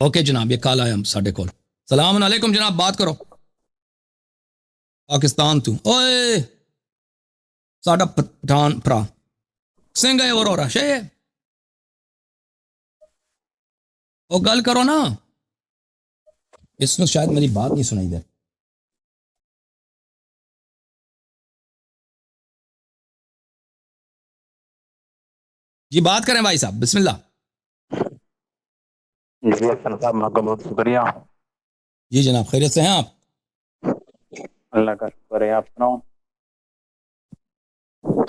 Okay جناب، یہ کال آیا ساڈے کول. السلام علیکم جناب، بات کرو. پاکستان تو اوئے ساڈا پٹھان پھرا سنگھ ہے اور رہا شے او گل کرو نا. اس میں شاید میری بات نہیں سنائی دے. جی بات کریں بھائی صاحب، بسم اللہ. جی حسن صاحب، آپ کا بہت شکریہ. جی جناب، خیریت سے ہیں آپ؟ اللہ کا شکر ہے. آپ سناؤ.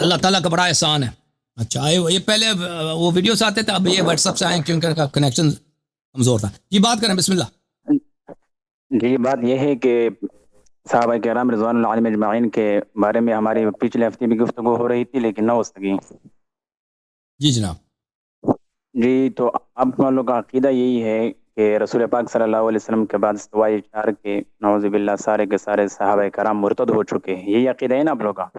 اللہ تعالیٰ کا بڑا احسان ہے. اچھا یہ پہلے وہ ویڈیوز آتے تھے، اب یہ واٹس ایپ سے آئے کیونکہ ان کا کنیکشن کمزور تھا. جی بات کریں، بسم اللہ. جی بات یہ ہے کہ صحابہ کرام رضوان اللہ علیہم اجمعین کے بارے میں ہماری پچھلے ہفتے بھی گفتگو ہو رہی تھی لیکن نہ ہو سکی. جی جناب. جی تو آپ لوگوں کا عقیدہ یہی ہے کہ رسول پاک صلی اللہ علیہ وسلم کے بعد استواء چار کے نعوذ باللہ سارے کے سارے صحابہ کرام مرتد ہو چکے ہیں، یہی عقیدہ ہے نا آپ لوگوں کا؟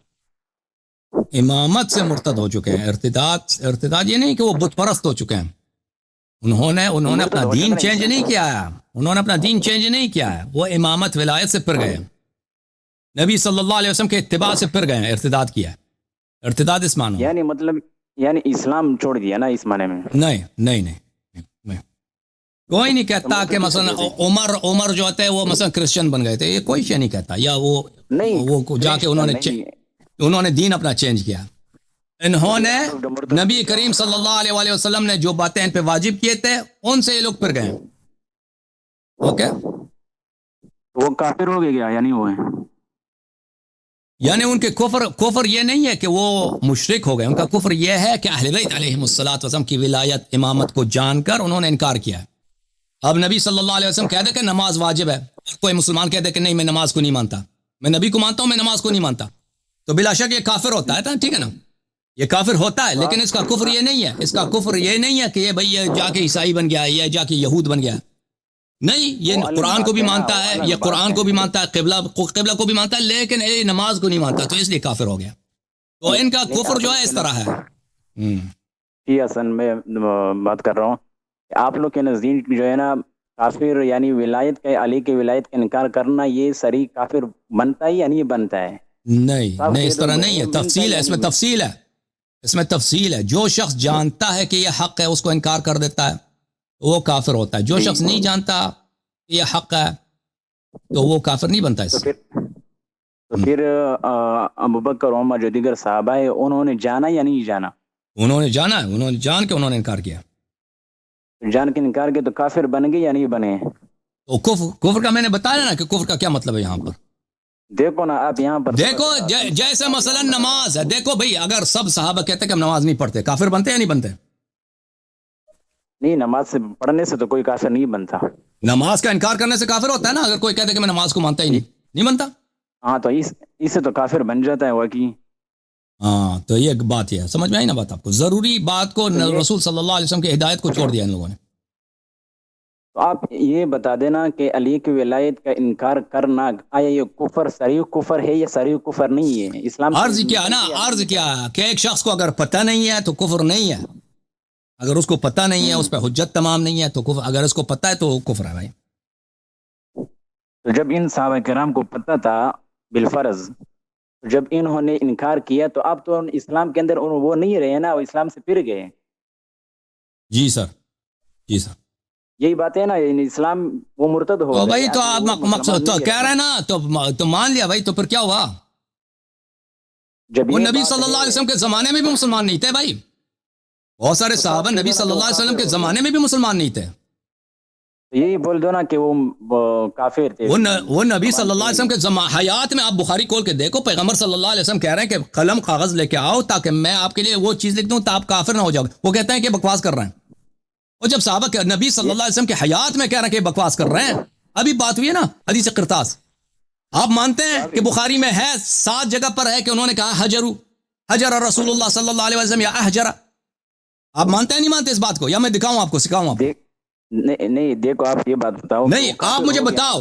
امامت سے مرتد ہو چکے ہیں. ارتداد یہ نہیں کہ وہ بت پرست ہو چکے ہیں. انہوں نے اپنا دین چینج نہیں کیا ہے. انہوں نے اپنا دین چینج نہیں کیا ہے. وہ امامت ولایت سے پھر گئے. نبی صلی اللہ علیہ وسلم کے اتباع سے پھر گئے. ارتداد کیا ہے. ارتداد اس معنی یعنی مطلب اسلام چھوڑ دیا نا اس معنی میں؟ نہیں. کوئی نہیں کہتا کہ مثلا عمر جو ہوتے ہیں وہ مثلا کرسچن بن گئے تھے، یہ کوئی شے نہیں کہتا. یا وہ جا کے انہوں نے دین اپنا چینج کیا. انہوں نے نبی کریم صلی اللہ علیہ وسلم نے جو باتیں ان پہ واجب کیے تھے ان سے یہ لوگ پھر گئے. اوکے، وہ کافر ہو گیا یعنی وہ ہے، یعنی ان کے کفر یہ نہیں ہے کہ وہ مشرک ہو گئے. ان کا کفر یہ ہے کہ اہل بیت علیہم الصلوۃ والسلام کی ولایت امامت کو جان کر انہوں نے انکار کیا ہے. اب نبی صلی اللہ علیہ وسلم کہہ دے کہ نماز واجب ہے، کوئی مسلمان کہہ دے کہ نہیں میں نماز کو نہیں مانتا، میں نبی کو مانتا ہوں، میں نماز کو نہیں مانتا، تو بلا شک یہ کافر ہوتا ہے. ٹھیک ہے نا، یہ کافر ہوتا ہے. لیکن اس کا کفر یہ نہیں ہے، اس کا کفر یہ نہیں ہے کہ یہ بھئی یہ جا کے عیسائی بن گیا ہے، یہ جا کے یہود بن گیا ہے. نہیں، یہ قرآن کو بھی مانتا ہے، یہ قرآن کو بھی مانتا ہے، قبلہ کو بھی مانتا ہے، لیکن یہ نماز کو نہیں مانتا، تو اس لیے کافر ہو گیا. تو ان کا کفر جو ہے اس طرح ہے. جی حسن، میں بات کر رہا ہوں کہ آپ لوگ کے نزدیک جو ہے نا کافر یعنی ولایت کے علی کے ولایت کا انکار کرنا یہ صریح کافر بنتا ہے یا نہیں بنتا ہے؟ نہیں اس طرح نہیں ہے. تفصیل ہے، اس میں تفصیل ہے. جو شخص جانتا ہے کہ یہ حق ہے اس کو انکار کر دیتا ہے وہ کافر ہوتا ہے. جو شخص نہیں جانتا کہ یہ حق ہے تو وہ کافر نہیں بنتا. اس تو پھر ابوبکر عمر جو دیگر صحابہ ہے انہوں نے جانا یا نہیں جانا؟ انہوں نے جانا ہے، انہوں نے جان کے انہوں نے انکار کیا. جان کے انکار کے تو کافر بن گئے یا نہیں بنے؟ تو کفر کا میں نے بتایا نا کہ کفر کا کیا مطلب ہے. یہاں پر دیکھو نا، آپ یہاں پر دیکھو جیسے مثلا نماز ہے. دیکھو بھئی اگر سب صحابہ کہتے ہیں کہ ہم نماز نہیں پڑھتے، کافر بنتے یا نہیں بنتے؟ نہیں، نماز سے پڑھنے سے تو کوئی کافر نہیں بنتا. نماز کا انکار کرنے سے کافر ہوتا ہے نا. اگر کوئی کہتے کہ میں نماز کو مانتا ہی نہیں بنتا. ہاں، تو اس سے تو کافر بن جاتا ہے واقعی. ہاں، تو یہ بات یہ ہے، سمجھ میں آئی نا بات آپ کو. ضروری بات کو رسول صلی اللہ علیہ وسلم کی ہدایت کو چھوڑ دیا ان لوگوں نے. تو آپ یہ بتا دینا کہ علی کی ولایت کا انکار کرنا آیا یہ کفر صریح کفر ہے یا صریح کفر نہیں ہے؟ اسلام عرض کیا کہ ایک شخص کو اگر پتہ نہیں ہے تو کفر نہیں ہے. اگر اس کو پتہ نہیں ہے، اس پہ حجت تمام نہیں ہے تو کفر. اگر اس کو پتہ ہے تو کفر ہے بھائی. تو جب ان صحابہ کرام کو پتہ تھا بالفرض، جب انہوں نے انکار کیا تو اب تو اسلام کے اندر وہ نہیں رہے نا، وہ اسلام سے پھر گئے. جی سر. یہی بات ہے نا، اسلام وہ مرتد ہو تو گئے. بھائی تو آپ مقصد تو کہہ رہے ہیں نا، تو مان لیا بھائی. تو پھر کیا ہوا؟ وہ نبی صلی اللہ علیہ وسلم کے زمانے میں بھی مسلمان نہیں تھے بھائی. بہت سارے صحابہ نبی صلی اللہ علیہ وسلم کے زمانے میں بھی مسلمان نہیں تھے. یہی بول دو نا کہ وہ کافر تھے. وہ نبی صلی اللہ علیہ وسلم کے حیات میں، آپ بخاری کھول کے دیکھو، پیغمبر صلی اللہ علیہ وسلم کہہ رہے ہیں کہ قلم کاغذ لے کے آؤ تاکہ میں آپ کے لیے وہ چیز لکھ دوں تو آپ کافر نہ ہو جاؤ. وہ کہتے ہیں کہ بکواس کر رہے ہیں. اور جب صحابہ کے نبی صلی اللہ علیہ وسلم کے حیات میں کہہ رہے ہیں کہ بکواس کر رہے ہیں، ابھی بات ہوئی ہے نا حدیث قرطاس. آپ مانتے ہیں کہ بخاری میں ہے 7 جگہ پر ہے کہ انہوں نے کہا حجر رسول اللہ صلی اللہ علیہ وسلم یا احجر. آپ مانتے ہیں نہیں مانتے اس بات کو؟ یا میں دکھاؤں آپ کو، سکھاؤں آپ کو؟ نہیں دیکھو، آپ یہ بات بتاؤ. نہیں، آپ مجھے بتاؤ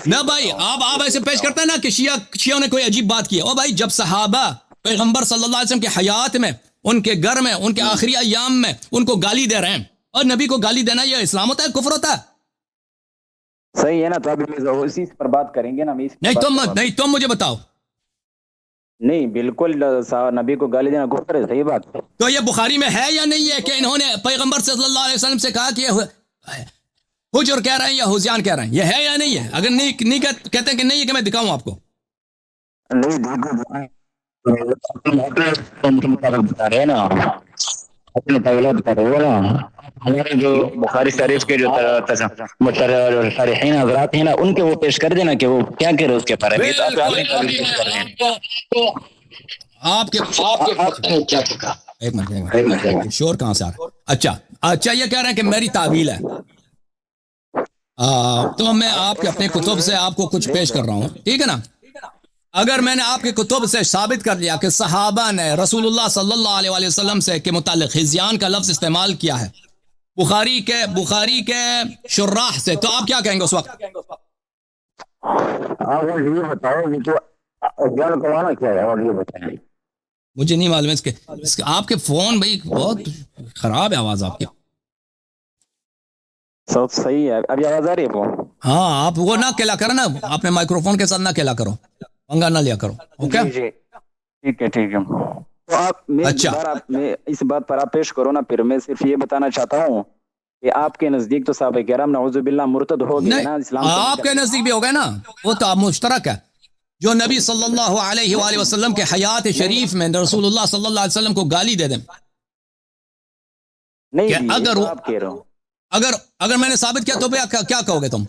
نہ بھائی. آپ ایسے پیش کرتے ہیں نا کہ شیعوں نے کوئی عجیب بات کی. او بھائی، جب صحابہ پیغمبر صلی اللہ علیہ وسلم کے حیات میں، ان کے گھر میں، ان کے آخری ایام میں ان کو گالی دے رہے ہیں، اور نبی کو گالی دینا یہ اسلام ہوتا ہے، کفر ہوتا ہے؟ صحیح ہے نا, تو ابھی اسی پر بات کریں گے نا. نہیں تم مجھے بتاؤ. نہیں بالکل نبی کو گالی دینا کفر ہے, صحیح بات ہے. تو یہ بخاری میں ہے یا نہیں ہے کہ انہوں نے پیغمبر صلی اللہ علیہ وسلم سے کہا کہ حجر کہہ رہے ہیں یا حزیان کہہ رہے ہیں, یہ ہے یا نہیں ہے؟ اگر نہیں کہتے ہیں کہ نہیں ہے کہ میں دکھاؤں آپ کو. بتا رہے ہیں نا, اپنے طویلات بتا رہے ہو نا. ہمارے جو بخاری شریف کے جو صالحین حضرات ہیں نا, ان کے وہ پیش کر دینا کہ وہ کیا کہہ رہے اس کے بارے میں. تو آپ اپنی تعریف پیش کر رہے ہیں. آپ کے کیا کہا, ایک منٹ شور کہاں سے آ رہا ہے؟ اچھا یہ کہہ رہے ہیں کہ میری تعویل ہے. تو میں آپ کے اپنے کتب سے آپ کو کچھ پیش کر رہا ہوں, ٹھیک ہے نا. اگر میں نے آپ کے کتب سے ثابت کر لیا کہ صحابہ نے رسول اللہ صلی اللہ علیہ وآلہ وسلم سے کے متعلق خزیان کا لفظ استعمال کیا ہے بخاری کے شراح سے, تو آپ کیا کہیں گے اس وقت؟ آپ یہ بتاؤ جان کمانا کیا ہے, اور یہ بتائیں. مجھے نہیں معلوم اس کے آپ کے فون بھائی بہت خراب ہے آواز آپ کی. سب صحیح ہے, ابھی آواز آ رہی ہے وہ؟ ہاں آپ وہ نہ کھیلا کرو نا, آپ نے مائکروفون کے ساتھ نہ کھیلا کرو, پنگا نہ لیا کرو. اوکے جی ٹھیک ہے. تو آپ میں اس بات پر آپ پیش کرو نا. پھر میں صرف یہ بتانا چاہتا ہوں کہ آپ کے نزدیک تو صحابہ کرام نعوذ باللہ مرتد ہو گئے نا, اسلام سے. آپ کے نزدیک بھی ہو گئے نا, وہ تو آپ مشترک ہے. جو نبی صلی اللہ علیہ وآلہ وسلم کے حیات شریف میں رسول اللہ صلی اللہ علیہ وسلم کو گالی دے دیں, نہیں اگر آپ کہہ رہے ہو, اگر میں نے ثابت کیا تو کیا کہو گے تم؟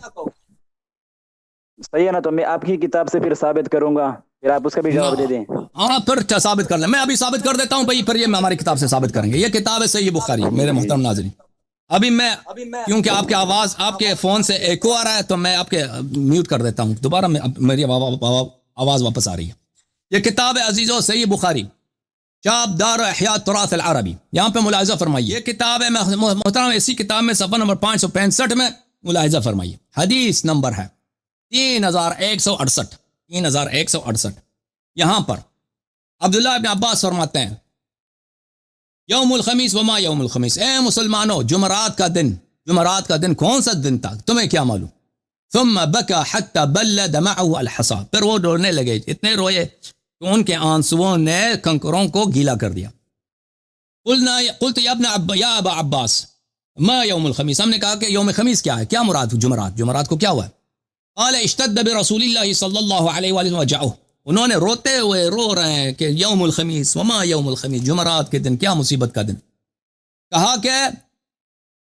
صحیح ہے نا, تو میں آپ کی کتاب سے پھر ثابت کروں گا, پھر آپ اس کا بھی جواب دے دیں. ہاں پھر ثابت کر لیں, میں ابھی ثابت کر دیتا ہوں بھائی, پھر یہ ہماری کتاب سے ثابت کریں گے. یہ کتاب ہے صحیح بخاری, میرے محترم ناظرین. ابھی میں کیونکہ آپ کے آواز آپ کے فون سے ایکو آ رہا ہے, تو میں آپ کے میوٹ کر دیتا ہوں دوبارہ. میری آواز واپس آ رہی ہے. یہ کتاب ہے عزیزو صحیح بخاری, چاپ دار احیاء تراث العربی. یہاں پہ ملاحظہ فرمائیے, یہ کتاب ہے محترم, اسی کتاب میں صفحہ نمبر 565 میں ملاحظہ فرمائیے. حدیث نمبر ہے 3168. یہاں پر عبداللہ ابن عباس فرماتے ہیں, یوم الخمیس وما یوم الخمیس, اے مسلمانوں جمعرات کا دن کون سا دن تھا تمہیں کیا معلوم؟ ثم بکا حتی بلد معه الحصا, پھر وہ رونے لگے, اتنے روئے کہ ان کے آنسوؤں نے کنکروں کو گیلا کر دیا. قلت یا ابا عباس ما یوم الخمیس, ہم نے کہا کہ یوم خمیس کیا ہے, کیا مراد جمعرات کو کیا ہوا ہے؟ قال اشتد برسول اللہ صلی اللہ علیہ وآلہ وجعہ, انہوں نے روتے ہوئے رو رہے ہیں کہ یوم الخمیس وما یوم الخمیس, جمعرات کے دن کیا مصیبت کا دن. کہا کہ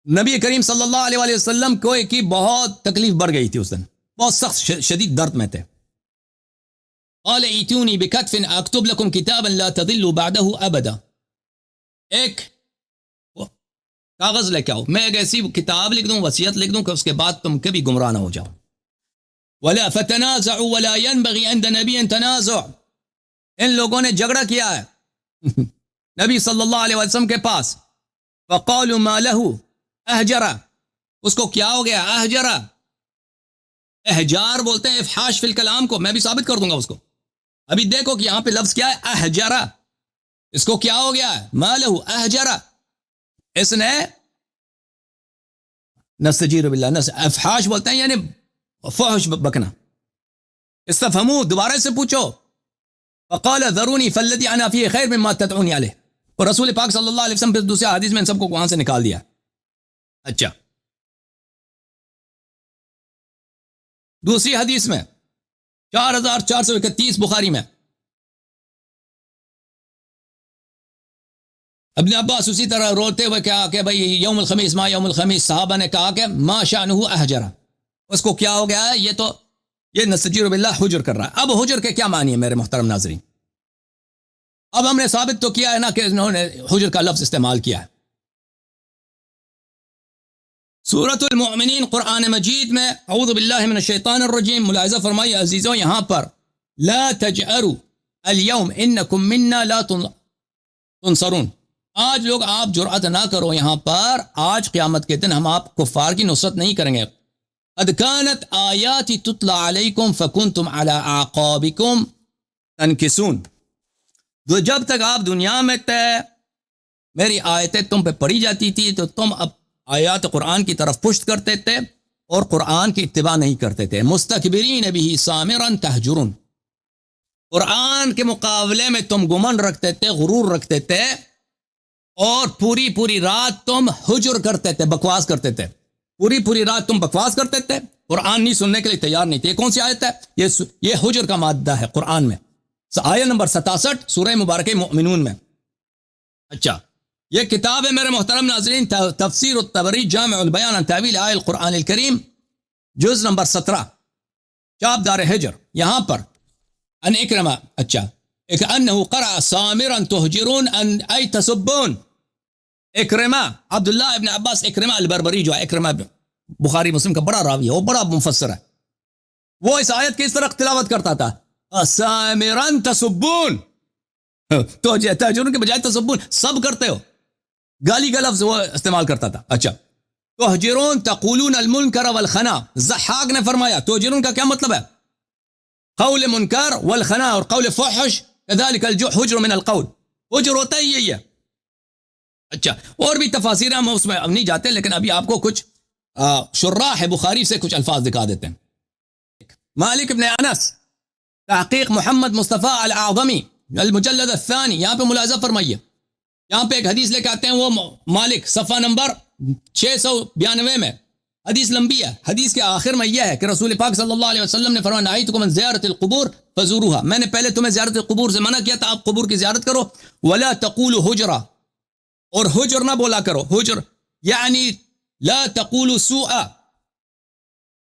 نبی کریم صلی اللہ علیہ وآلہ وسلم کو کی بہت تکلیف بڑھ گئی تھی اس دن, بہت سخت شدید درد میں تھے. قال ایتونی بکتف اکتب لکم کتابا لا تضلوا بعدہ ابدا, ایک کاغذ لے کے آؤ, میں ایک ایسی کتاب لکھ دوں, وصیت لکھ دوں کہ اس کے بعد تم کبھی گمراہ نہ ہو جاؤ. ولا فتنازعوا ولا ينبغي عند نبي تنازع, ان لوگوں نے جھگڑا کیا ہے نبی صلی اللہ علیہ وسلم کے پاس. فقالوا ما له احجر, اس کو کیا ہو گیا؟ احجر, احجار بولتے ہیں افحاش فی الکلام کو, میں بھی ثابت کر دوں گا اس کو. ابھی دیکھو کہ یہاں پہ لفظ کیا ہے, احجر, اس کو کیا ہو گیا؟ ما له احجر, اس نے نستجیر باللہ, افحاش بولتے ہیں یعنی فحش بکنا. استفہموا, دوبارہ سے پوچھو. فقال ذرونی فالذی انا فیہ خیر مما تدعونی علیہ, اور رسول پاک صلی اللہ علیہ وسلم پھر دوسرے حدیث میں ان سب کو وہاں سے نکال دیا. اچھا, دوسری حدیث میں 4431 بخاری میں ابن عباس اسی طرح روتے ہوئے کہا کہ بھئی یوم الخمیس ما یوم الخمیس, صحابہ نے کہا کہ ما شأنہ احجر, اس کو کیا ہو گیا ہے؟ یہ نستجیر باللہ حجر کر رہا ہے. اب حجر کے کیا معنی ہے میرے محترم ناظرین؟ اب ہم نے ثابت تو کیا ہے نا کہ انہوں نے حجر کا لفظ استعمال کیا ہے. سورۃ المؤمنین قرآن مجید میں اعوذ باللہ من الشیطان الرجیم, ملاحظہ فرمائیے عزیزوں, یہاں پر لا تجأروا اليوم انکم منا لا تنصرون, آج لوگ آپ جرأت نہ کرو, یہاں پر آج قیامت کے دن ہم آپ کفار کی نصرت نہیں کریں گے. قد كانت آیاتی تتلی علیکم فکنتم علی اعقابکم تنکسون, جب تک آپ دنیا میں تھے میری آیتیں تم پہ پڑھی جاتی تھی تو تم اب آیات قرآن کی طرف پشت کرتے تھے اور قرآن کی اتباع نہیں کرتے تھے. مستکبرین به سامرا تہجرون, قرآن کے مقابلے میں تم گمن رکھتے تھے, غرور رکھتے تھے, اور پوری رات تم حجر کرتے تھے, بکواس کرتے تھے. پوری رات تم بکواس کرتے تھے, قرآن نہیں سننے کے لیے تیار نہیں تھے. یہ کون سی آیت ہے؟ یہ حجر کا مادہ ہے قرآن میں, آیت نمبر 67 سورہ مبارکہ مؤمنون میں. اچھا, یہ کتاب ہے میرے محترم ناظرین, تفسیر الطبری جامع البیان عن تاویل آیۃ القرآن الکریم, جز نمبر 17, چاپ دار حجر. یہاں پر ان اکرمہ, اچھا, انه قرأ سامرا تهجرون ان ای تسبون. اکرمہ عبداللہ ابن عباس, اکرمہ البربری جو ہے, اکرمہ بخاری مسلم کا بڑا راوی ہے, وہ بڑا مفسر ہے, وہ اس آیت کی اس طرح تلاوت کرتا تھا, سامرا تسبون, تو تہجرون کے بجائے تسبون, سب کرتے ہو, گالی کا لفظ وہ استعمال کرتا تھا. اچھا, تہجرون تقولون المنکر والخنا, ضحاک نے فرمایا تہجرون کا کیا مطلب ہے؟ قول منکر والخنا, اور قول فحش, كذلك الحجر من القول, حجر ہوتا ہی یہی ہے. اچھا, اور بھی تفاسیر ہم اس میں اب نہیں جاتے, لیکن ابھی آپ کو کچھ شراح بخاری سے کچھ الفاظ دکھا دیتے ہیں. مالک ابن انس, تحقیق محمد مصطفیٰ العظمی, المجلد الثانی, یہاں پہ ملاحظہ فرمائیے, یہاں پہ ایک حدیث لے کے آتے ہیں وہ مالک, صفحہ نمبر 692 میں. حدیث لمبی ہے, حدیث کے آخر میں یہ ہے کہ رسول پاک صلی اللہ علیہ وسلم نے فرمایا, نہیتکم عن زیارت القبور فزوروها, میں نے پہلے تمہیں زیارت القبور سے منع کیا تھا, آپ قبور کی زیارت کرو. ولا تقولوا حجرا, اور حجر نہ بولا کرو. حجر یعنی لا تقولوا سوءا,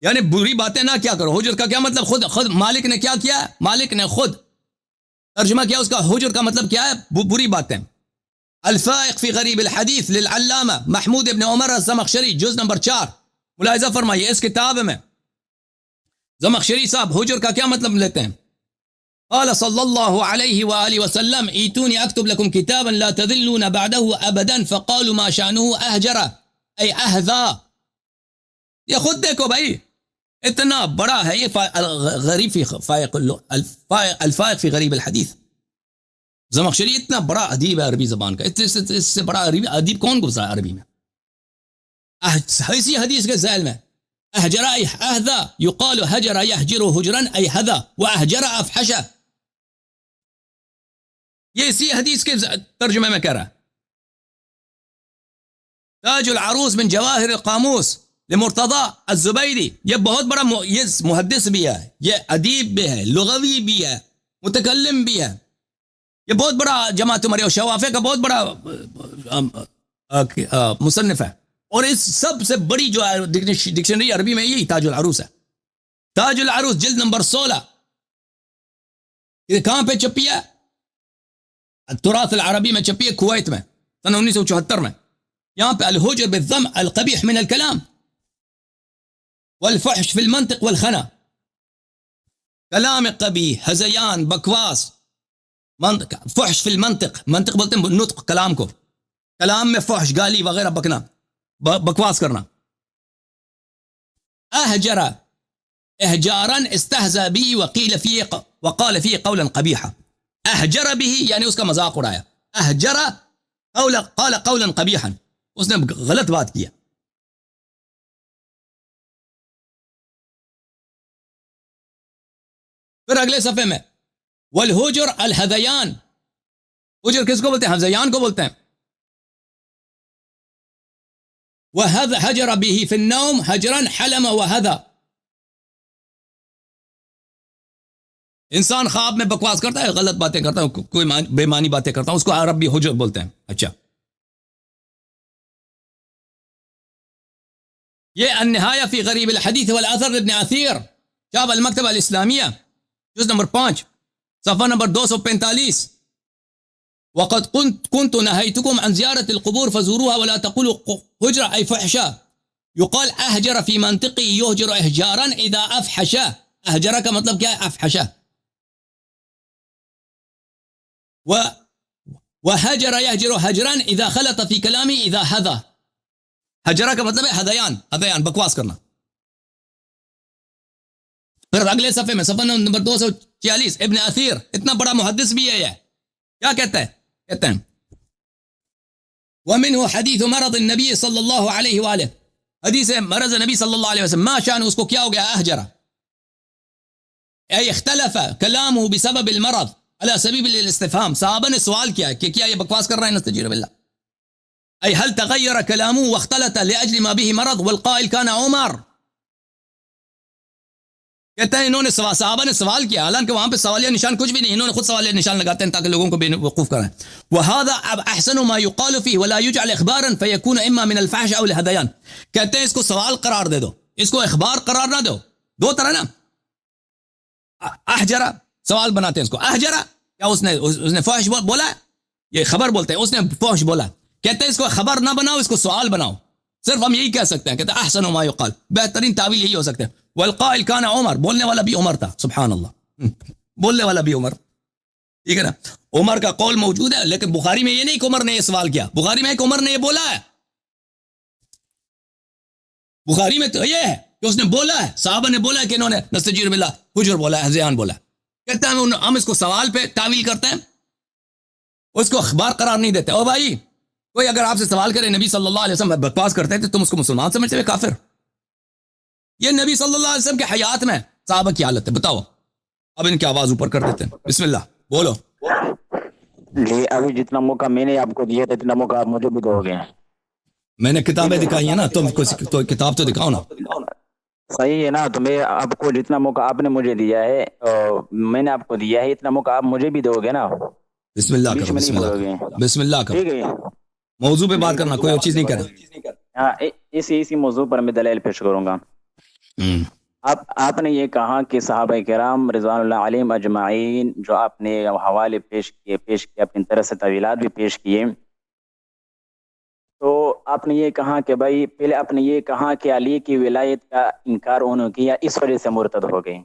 یعنی بری باتیں نہ کیا کرو. حجر کا کیا مطلب؟ خود مالک نے کیا کیا؟ مالک نے خود ترجمہ کیا اس کا. حجر کا مطلب کیا ہے؟ بری باتیں. الفائق فی غریب الحدیث للعلامہ محمود ابن عمر الزمخشری, جز نمبر 4, ملاحظہ فرمائیے, اس کتاب میں زمخشری صاحب حجر کا کیا مطلب لیتے ہیں. قال صلی اللہ علیہ وآلہ وسلم, ایتونی اکتب لکم کتابا لا تذلون بعده ابدا, فقالوا ما شانه اہجر ای اہذا. یہ خود دیکھو بھائی, اتنا بڑا ہے یہ غریب فی الفائق فی غریب الحدیث. زمخشری اتنا بڑا ادیب ہے عربی زبان کا, اس سے بڑا ادیب کون گزرا عربی میں. اسی حدیث کے ذیل میں اہجر ای اہذا, یقال حجر یحجر حجرا ای حذا, واہجر افحشا. یہ اسی حدیث کے ترجمے میں کہہ رہا ہے. تاج العروس من جواہر القاموس لمرتضی الزبیدی, یہ بہت بڑا, یہ محدث بھی ہے, یہ ادیب بھی ہے, لغوی بھی ہے, متکلم بھی ہے, یہ بہت بڑا جماعت عمری اور شوافے کا بہت بڑا مصنف ہے. اور اس سب سے بڑی جو ڈکشنری عربی میں یہی تاج العروس ہے. تاج العروس جلد نمبر 16, یہ کہاں پہ چھپی ہے؟ التراث العربی میں چھپی ہے, کویت میں, سن 1974 میں. یہاں پہ الحجر بالضم القبیح من الکلام والفحش فی المنطق والخنا, کلام قبیح, ہذیان, بکواس, فحش فی المنطق, منطق بولتے ہیں نطق کلام کو, کلام میں فحش, گالی وغیرہ بکنا, بکواس کرنا. اہجر احجارا استہزا بھی وقال فی قولا قبیحا. اہجر بھی یعنی اس کا مذاق اڑایا. اہجر قال قولا قبیحا, اس نے غلط بات کیا. پھر اگلے صفحے میں والحجر الہذیان, حجر کس کو بولتے ہیں؟ ہذیان کو بولتے ہیں. وَهَذَا حَجَرَ بِهِ فِي النَّوْمِ حَجْرًا حَلَمَ وَهَذَا, انسان خواب میں بکواس کرتا ہے, غلط باتیں کرتا ہے, کوئی بے معنی باتیں کرتا ہے, اس کو عربی حجر بولتے ہیں. اچھا, یہ النہایہ فی غریب الحدیث والآثر ابن اثیر, شاب المکتبہ الاسلامیہ, جز نمبر 5, صفحہ نمبر 245. وقد كنت نهيتكم عن زيارة القبور فزوروها ولا تقولوا حجر أي فحشا, يقال أهجر في منطقي يهجر إهجارا إذا أفحشا. أهجر کا مطلب کیا ہے؟ أفحشا. وهجر يهجر هجرا إذا خلط في كلامي إذا هذا. هجر کا مطلب ہے ہذیان, ہذیان بکواس کرنا. پھر اگلے صفحے میں صفحہ نمبر 246, ابن اثیر اتنا بڑا محدث بھی ہے, کیا کہتا ہے؟ کہتے ہیں ومنه حدیث مرض النبی صلی اللہ علیہ وآلہ, حدیث ہے مرض نبی صلی اللہ علیہ وسلم ما شان اس کو کیا ہو گیا احجرا ای اختلف کلامه بسبب المرض على سبيل الاستفهام صحابہ نے سوال کیا کہ کیا یہ بکواس کر رہا ہے نستجیر باللہ ای هل تغیر کلامه واختلط لاجل ما به مرض والقائل كان عمر کہتے ہیں انہوں نے صحابہ نے سوال کیا حالانکہ وہاں پہ سوالیہ نشان کچھ بھی نہیں انہوں نے خود سوالیہ نشان لگاتے ہیں تاکہ لوگوں کو بے وقوف کریں وهذا احسن ما يقال فيه ولا يجعل اخبارا فيكون اما من الفحش او الهذيان کہتے ہیں اس کو سوال قرار دے دو اس کو اخبار قرار نہ دو دو طرح نا احجرا سوال بناتے ہیں اس کو احجرا کیا اس نے فحش بولا یہ خبر بولتے ہیں اس نے فحش بولا کہتے ہیں اس کو خبر نہ بناؤ اس کو سوال بناؤ صرف ہم یہی کہہ سکتے ہیں کہتے ہیں احسن ما يقال بہترین تعویل یہی ہو سکتے ہیں والقائل كان عمر بولنے والا بھی عمر تھا سبحان اللہ بولنے والا بھی عمر ٹھیک ہے نا عمر کا قول موجود ہے لیکن بخاری میں یہ نہیں کہ عمر نے یہ سوال کیا بخاری میں کہ عمر نے یہ بولا ہے بخاری میں تو یہ ہے کہ اس نے بولا ہے صحابہ نے بولا ہے کہ انہوں نے نستجیر باللہ حجر بولا ہے زیان بولا ہے کہتے ہیں ہم اس کو سوال پہ تعویل کرتے ہیں اس کو اخبار قرار نہیں دیتے او بھائی کوئی اگر آپ سے سوال کرے نبی صلی اللہ علیہ وسلم بکواس کرتے ہیں تو تم اس کو مسلمان سمجھتے ہوئے کافر یہ نبی صلی اللہ علیہ وسلم کے حیات میں صحابہ کی حالت ہے بتاؤ اب ان کی آواز اوپر کر دیتے ہیں بسم اللہ بولو جی ابھی جتنا موقع میں نے آپ کو دیا تھا اتنا موقع آپ مجھے بھی دو گے میں نے کتابیں دکھائی ہیں نا تم تو کتاب تو دکھاؤ نا صحیح ہے نا تو میں آپ کو جتنا موقع آپ نے مجھے دیا ہے میں نے آپ کو دیا ہے اتنا موقع آپ مجھے بھی دو گے نا بسم اللہ کرو بسم اللہ کرو ٹھیک ہے موضوع پہ بات کرنا کوئی اور چیز نہیں کرے ہاں اسی موضوع پر میں دلائل پیش کروں گا آپ نے یہ کہا کہ صحابہ کرام رضوان اللہ علیہم اجمعین جو آپ نے حوالے پیش کیے اپنی طرح سے طویلات بھی پیش کیے تو آپ نے یہ کہا کہ بھائی پہلے آپ نے یہ کہا کہ علی کی ولایت کا انکار انہوں کیا اس وجہ سے مرتد ہو گئے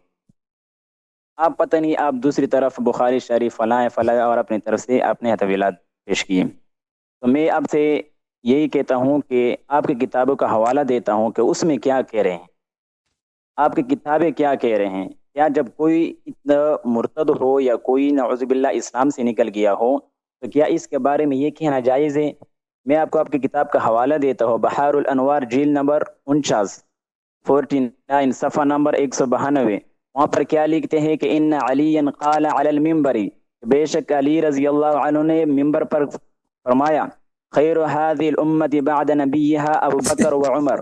آپ پتہ نہیں آپ دوسری طرف بخاری شریف فلاں اور اپنی طرف سے اپنے طویلات پیش کیے تو میں آپ سے یہی کہتا ہوں کہ آپ کی کتابوں کا حوالہ دیتا ہوں کہ اس میں کیا کہہ رہے ہیں آپ کی کتابیں کیا کہہ رہے ہیں کیا جب کوئی اتنا مرتد ہو یا کوئی نعوذ باللہ اسلام سے نکل گیا ہو تو کیا اس کے بارے میں یہ کہنا جائز ہے میں آپ کو آپ کی کتاب کا حوالہ دیتا ہوں بحار الانوار جیل نمبر 49 صفحہ نمبر 192 وہاں پر کیا لکھتے ہیں کہ ان علی قال علی المنبر بے شک علی رضی اللہ عنہ نے منبر پر فرمایا خیر هذه الامت بعد نبیها ابو بکر و عمر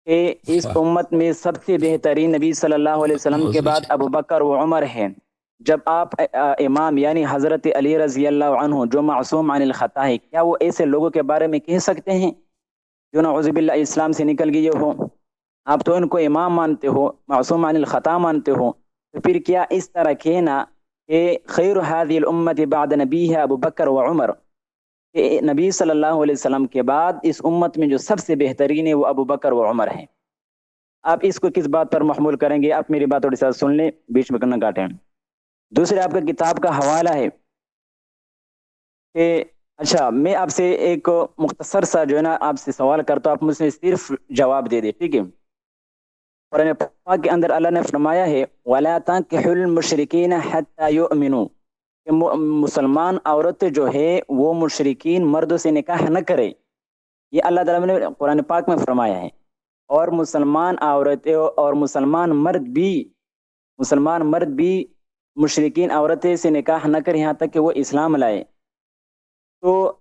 کہ اس امت میں سب سے بہترین نبی صلی اللہ علیہ وسلم کے بعد ابو بکر و عمر ہیں جب آپ امام یعنی حضرت علی رضی اللہ عنہ جو معصوم عن الخطا ہے کیا وہ ایسے لوگوں کے بارے میں کہہ سکتے ہیں جو نعوذ باللہ اسلام سے نکل گئے ہو آپ تو ان کو امام مانتے ہو معصوم عن الخطا مانتے ہو تو پھر کیا اس طرح کہنا کہ خیر هذه الامت بعد نبیها ابو بکر و عمر کہ نبی صلی اللہ علیہ وسلم کے بعد اس امت میں جو سب سے بہترین ہے وہ ابو بکر و عمر ہیں آپ اس کو کس بات پر محمول کریں گے آپ میری بات تھوڑی سا سن لیں بیچ میں نہ کاٹیں دوسرے آپ کا کتاب کا حوالہ ہے کہ اچھا میں آپ سے ایک مختصر سا جو ہے نا آپ سے سوال کرتا ہوں آپ مجھ سے صرف جواب دے دیں ٹھیک ہے قرآن پاک کے اندر اللہ نے فرمایا ہے وَلَا تَنكِحُوا الْمُشْرِكِينَ حَتَّى يُؤْمِنُوا کہ مسلمان عورت جو ہے وہ مشرکین مردوں سے نکاح نہ کرے یہ اللہ تعالیٰ نے قرآن پاک میں فرمایا ہے اور مسلمان عورتیں اور مسلمان مرد بھی مشرکین عورتیں سے نکاح نہ کرے یہاں تک کہ وہ اسلام لائے تو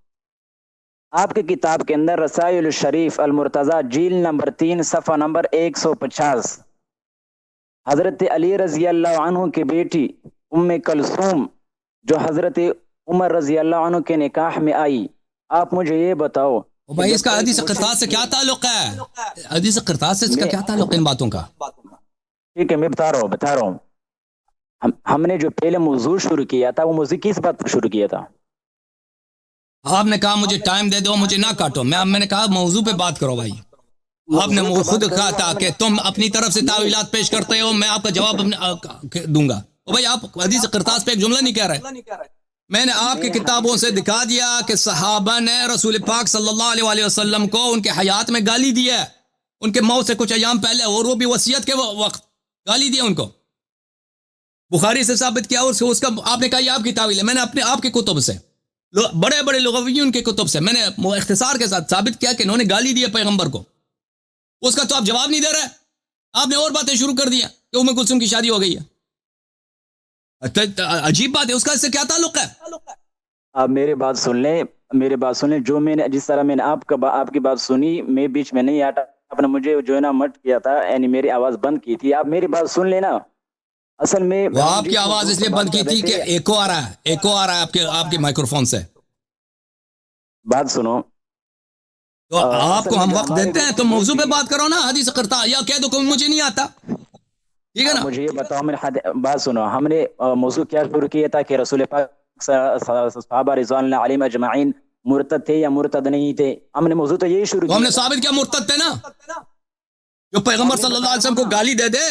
آپ کی کتاب کے اندر رسائل الشریف المرتضی جیل نمبر 3 صفحہ نمبر 150 حضرت علی رضی اللہ عنہ کی بیٹی ام کلثوم جو حضرت عمر رضی اللہ عنہ کے نکاح میں آئی آپ مجھے یہ بتاؤ بھائی اس کا حدیث قرطاس سے کیا تعلق ہے حدیث قرطاس سے اس کا کیا تعلق ہے ان باتوں کا ٹھیک ہے میں بتا رہا ہوں ہم نے جو پہلے موضوع شروع کیا تھا وہ موضوع کس بات پر شروع کیا تھا آپ نے کہا مجھے ٹائم دے دو مجھے نہ کاٹو میں نے کہا موضوع پہ بات کرو بھائی آپ نے خود کہا تھا کہ تم اپنی طرف سے تعویلات پیش کرتے ہو میں آپ کا جواب دوں گا بھائی آپ حدیث قرطاس پہ ایک جملہ نہیں کہہ رہے میں نے آپ کی کتابوں سے دکھا دیا کہ صحابہ نے رسول پاک صلی اللہ علیہ وسلم کو ان کے حیات میں گالی دی ہے ان کے موت سے کچھ ایام پہلے اور وہ بھی وصیت کے وقت گالی دی ان کو بخاری سے ثابت کیا اور اس کا آپ نے کہا یہ آپ کی تعویل ہے میں نے اپنے آپ کی کتب سے بڑے بڑے لغویوں کی کتب سے میں نے اختصار کے ساتھ ثابت کیا کہ انہوں نے گالی دی ہے پیغمبر کو اس کا تو آپ جواب نہیں دے رہے. آپ نے اور باتیں شروع کر دیا کہ ام کلثوم کی شادی ہو گئی ہے. عجیب بات ہے, اس کا اس سے کیا تعلق ہے؟ آپ میری بات سن لیں, میری بات سن لیں. جو میں نے جس طرح میں نے آپ کی بات سنی, میں بیچ میں نہیں آتا. آپ نے مجھے جو ہے نا مٹ کیا تھا, یعنی میری آواز بند کی تھی. آپ میری بات سن لینا. اصل میں وہ آپ کی آواز اس لیے بند کی تھی کہ ایکو آ رہا ہے, ایکو آ رہا ہے آپ کے مائکرو فون سے. بات سنو. تو آپ کو ہم وقت دیتے ہیں تو موضوع پہ بات کرو نا, حدیث کرتا یا کہہ دو کہ مجھے نہیں آتا, ٹھیک ہے نا. مجھے یہ بتاؤ, بات سنو. ہم نے موضوع کیا شروع کیا تھا کہ رسول پاک صحابہ رضوان اللہ علیہم اجمعین مرتد تھے یا مرتد نہیں تھے. ہم نے موضوع تو یہی شروع تو ہم کیا. نے ثابت کیا مرتد تھے نا, جو پیغمبر صلی اللہ علیہ وسلم کو گالی دے دے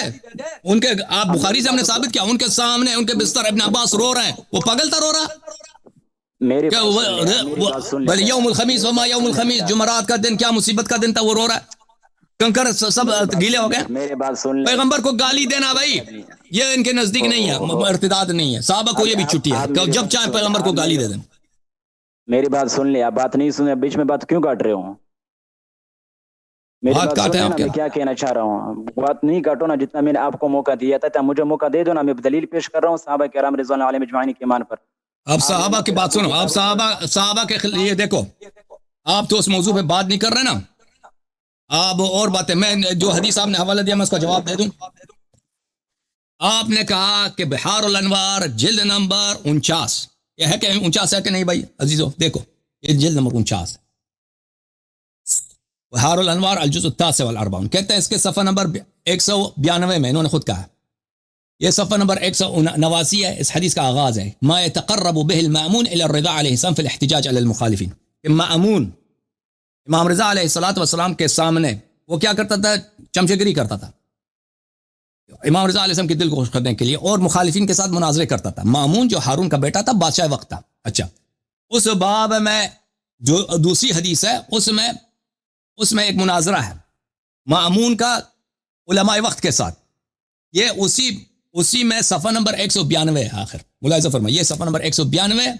ان کے, آپ بخاری سے ہم نے ثابت کیا, ان کے سامنے ان کے بستر ابن عباس رو رہے ہیں, وہ پاگل تھا رو رہا. میری بل یوم الخمیس وما یوم الخمیس, جمعرات کا دن کیا مصیبت کا دن تھا, وہ رو رہا ہے. کنکر سب گیلے ہو گئے. میری بات سن لیں. پیغمبر کو گالی دینا بھائی یہ ان کے نزدیک نہیں ہے, ارتداد نہیں ہے. صحابہ کو یہ بھی چھٹی ہے کہ جب چاہے پیغمبر کو گالی دے دیں. میری بات سن لیں. آپ بات نہیں سنے, بیچ میں بات کیوں کاٹ رہے ہو؟ میری بات سن نا, میں کیا کہنا چاہ رہا ہوں. بات نہیں کاٹو نا, جتنا میں نے آپ کو موقع دیا تھا مجھے موقع دے دو نا. میں دلیل پیش کر رہا ہوں صحابہ کرام رضوان اللہ علیہم اجمعین کے ایمان پر. اب صحابہ کی بات سنو, اب صحابہ کے یہ دیکھو, آپ تو اس موضوع پہ بات نہیں کر رہے نا. آپ اور باتیں, میں جو حدیث آپ نے حوالہ دیا میں اس کا جواب دے دوں. آپ نے کہا کہ بحار الانوار جلد نمبر 49, یہ ہے کہ 49 ہے کہ نہیں بھائی عزیزو, دیکھو یہ جلد نمبر 49 ہے. بحار الانوار الجزء التاسع والاربعون, کہتے ہیں اس کے صفحہ نمبر 192 میں, انہوں نے خود کہا یہ صفحہ نمبر 189 ہے. اس حدیث کا آغاز ہے, ما يتقرب به المأمون الى الرضا علیہ السلام في الاحتجاج على المخالفین. مأمون امام رضا علیہ السلام کے سامنے وہ کیا کرتا تھا, چمچگری کرتا تھا امام رضا علیہ السلام کے دل کو خوش کرنے کے لیے, اور مخالفین کے ساتھ مناظرے کرتا تھا. مأمون جو ہارون کا بیٹا تھا, بادشاہ وقت تھا. اچھا, اس باب میں جو دوسری حدیث ہے اس میں ایک مناظرہ ہے مأمون کا علماء وقت کے ساتھ. یہ اسی میں صفحہ نمبر 192 ہے آخر, ملاحظہ فرمائیے, یہ صفحہ نمبر 192.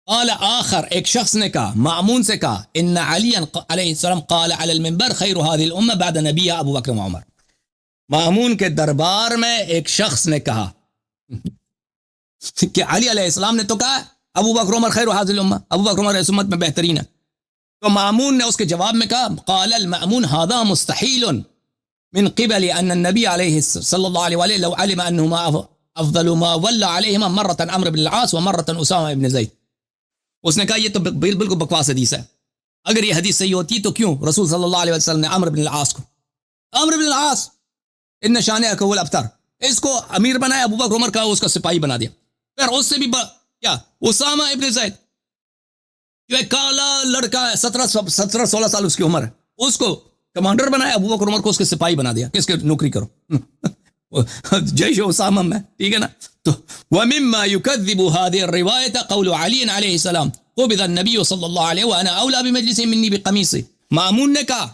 قال آخر, ایک شخص نے کہا, مأمون سے کہا, ان علی علیہ السلام قال علی المنبر خیر هذه الامه بعد نبیها ابو بکر و عمر. مأمون کے دربار میں ایک شخص نے کہا کہ علی علیہ السلام نے تو کہا ابو بکر و عمر خیر هذه الامه, ابو بکر و عمر اس امت میں بہترین ہے. تو مأمون نے اس کے جواب میں کہا, قال المأمون هذا مستحيل من قبل ان النبي عليه صلى الله عليه وآله لو علم انهما افضل ما ولى عليهما مرة عمرو بن العاص ومرة اسامہ بن زید. اس نے کہا یہ تو بالکل بکواس حدیث ہے, اگر یہ حدیث صحیح ہوتی تو کیوں رسول صلی اللہ علیہ وسلم نے عمرو بن العاص ان شانئک هو الابتر, اس کو امیر بنایا, ابو بکر عمر کا اس کا سپاہی بنا دیا. پھر اس سے بھی کیا اسامہ ابن زید جو ایک کالا لڑکا ہے, 17-16 سال اس کی عمر ہے, اس کو کمانڈر بنایا, ابو بکر عمر کو اس کے سپاہی بنا دیا, کس کے نوکری کرو جیش اسامہ میں, ٹھیک ہے نا. تو ومما يكذب هذه الروايه قول علي عليه السلام قبض النبي صلى الله عليه وانا اولى بمجلسه مني بقميصه. مأمون نے کہا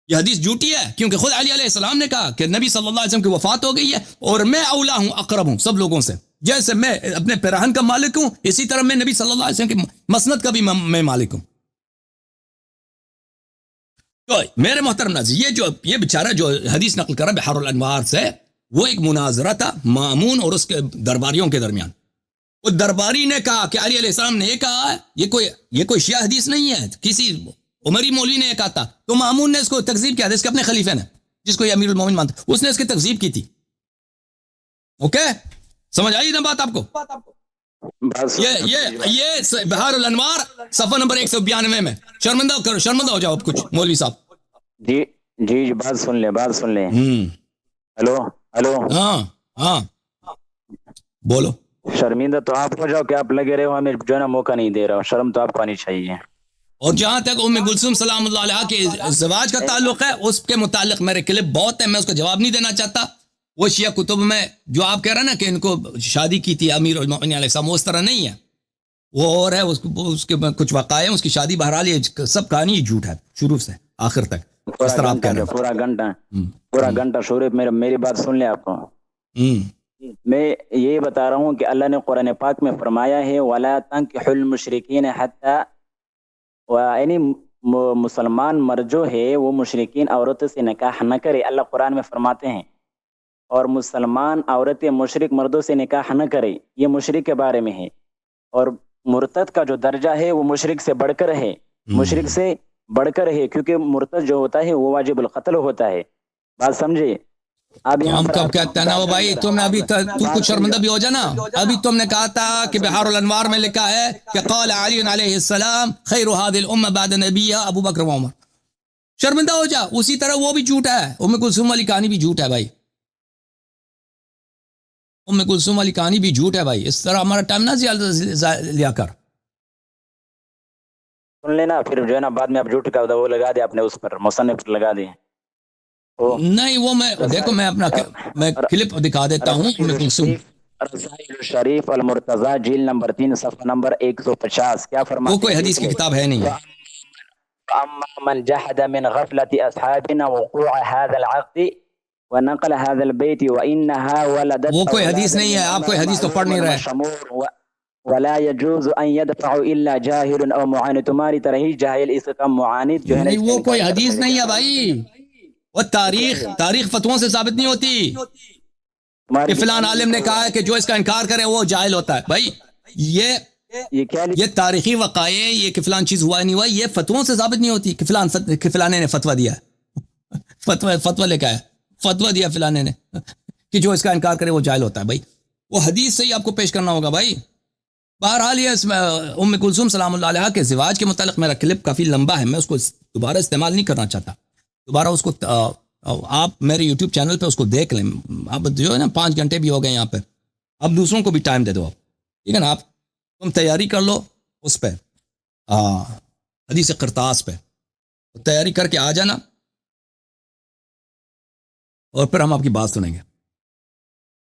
یہ حدیث جھوٹی ہے کیونکہ خود علی علیہ السلام نے کہا کہ نبی صلی اللہ علیہ وسلم کی وفات ہو گئی ہے اور میں اولا ہوں, اقرب ہوں سب لوگوں سے. جیسے میں اپنے پیراہن کا مالک ہوں, اسی طرح میں نبی صلی اللہ علیہ وسلم کی مسند کا بھی میں مالک ہوں. تو میرے محترم ناظرین, یہ بیچارہ جو حدیث نقل کر رہا ہے بحار الانوار سے, وہ ایک مناظرہ تھا مأمون اور اس کے درباریوں کے درمیان. وہ درباری نے کہا کہ علی علیہ السلام نے یہ کہا, یہ کوئی شیعہ حدیث نہیں ہے, کسی عمری مولوی نے یہ کہا تھا. تو مأمون نے اس کو تکذیب کیا, اس کے اپنے خلیفے نے جس کو یہ امیر المومنین مانتا, اس نے اس کی تکذیب کی تھی. اوکے, سمجھ آئی نا بات آپ کو؟ یہ بحار الانوار صفحہ نمبر 192 میں. شرمندہ ہو جاؤ اب کچھ مولوی صاحب. جی بات سن لیں. ہلو ہاں بولو. شرمندہ تو آپ ہو جاؤ کہ آپ لگے رہے ہو, ہمیں جو ہے نا موقع نہیں دے رہا ہو. شرم تو آپ کو آنی چاہیے. اور جہاں تک ام کلثوم سلام اللہ علیہا کے زواج کا تعلق ہے, اس کے متعلق میرے کلپ بہت ہیں, میں اس کا جواب نہیں دینا چاہتا. وہ شیعہ کتب میں جو آپ کہہ رہے ہیں نا کہ ان کو شادی کی تھی امیر المومنین علیہ السلام, وہ اس طرح نہیں ہے, وہ اور ہے. اس کے کچھ واقعے ہیں, اس کی شادی بہرحال یہ سب کہانی ہی جھوٹ ہے شروع سے آخر تک. اس طرح آپ کہہ رہے ہیں پورا گھنٹہ شروع. میری بات سن لیں آپ کو. میں یہ بتا رہا ہوں کہ اللہ نے قرآن پاک میں فرمایا ہے وَلَا تَنْكِحُوا الْمُشْرِكِينَ حَتَّى, یعنی مسلمان مرد جو ہے وہ مشرکین عورتوں سے نکاح نہ کرے. اللہ قرآن میں فرماتے ہیں اور مسلمان عورتیں مشرک مردوں سے نکاح نہ کرے. یہ مشرک کے بارے میں ہے. اور مرتد کا جو درجہ ہے وہ مشرک سے بڑھ کر ہے, مشرک سے بڑھ کر ہے, کیونکہ مرتد جو ہوتا ہے وہ واجب القتل ہوتا ہے. بات سمجھے اب ہم کب کہتے ہیں نا وہ بھائی تم نے ابھی تو کچھ شرمندہ بھی ہو جانا. ابھی تم نے کہا تھا کہ بحار الانوار میں لکھا ہے کہ قال علی علیہ السلام خیر هذه الامه بعد نبیہ ابو بکر و عمر. شرمندہ ہو جا. اسی طرح وہ بھی جھوٹا ہے, ام کلثوم والی کہانی بھی جھوٹ ہے بھائی, ام کلثوم والی کہانی بھی جھوٹ ہے بھائی. اس طرح ہمارا ٹائم نہ زیادہ لیا کر. سن لینا پھر جو ہے نا بعد میں آپ جھوٹ کا وہ لگا دیں اپنے اس پر, مصنف پر لگا دیں. نہیں وہ میں دیکھو میں اپنا میں کلپ دکھا دیتا ہوں. ام کلثوم رسائل الشریف المرتضی جیل نمبر 3 صفحہ نمبر 150 کیا فرماتے وہ کوئی حدیث کی کتاب ہے نہیں ہے. فأما من جحد من غفلة أصحابنا وقوع هذا العقد ونقل هذا البيت وإنها ولدت وہ کوئی حدیث نہیں ہے. آپ کوئی حدیث تو پڑھ نہیں رہے. ولا يجوز ان يدفع الا جاهل او معاند. تمہاری طرح ہی جاہل اس کا معاند جو ہے نہیں, وہ کوئی حدیث نہیں ہے بھائی. وہ تاریخ فتووں سے ثابت نہیں ہوتی کہ فلان عالم نے کہا ہے کہ جو اس کا انکار کرے وہ جاہل ہوتا ہے. بھائی یہ تاریخی وقائع, یہ کہ فلان چیز ہوا نہیں ہوا, یہ فتووں سے ثابت نہیں ہوتی کہ فلانے نے فتویٰ دیا ہے. فتویٰ لے کے آیا, فتویٰ دیا فلانے نے کہ جو اس کا انکار کرے وہ جاہل ہوتا ہے. بھائی وہ حدیث سے ہی آپ کو پیش کرنا ہوگا بھائی. بہرحال یہ اس میں ام کلثوم سلام اللہ علیہا کے زواج کے متعلق میرا کلپ کافی لمبا ہے, میں اس کو دوبارہ استعمال نہیں کرنا چاہتا. دوبارہ اس کو آپ میرے یوٹیوب چینل پہ اس کو دیکھ لیں. اب جو ہے نا 5 گھنٹے بھی ہو گئے یہاں پہ. اب دوسروں کو بھی ٹائم دے دو آپ, ٹھیک ہے نا. آپ تم تیاری کر لو اس پہ, حدیث قرطاس پہ تیاری کر کے آ جانا, اور پھر ہم آپ کی بات سنیں گے.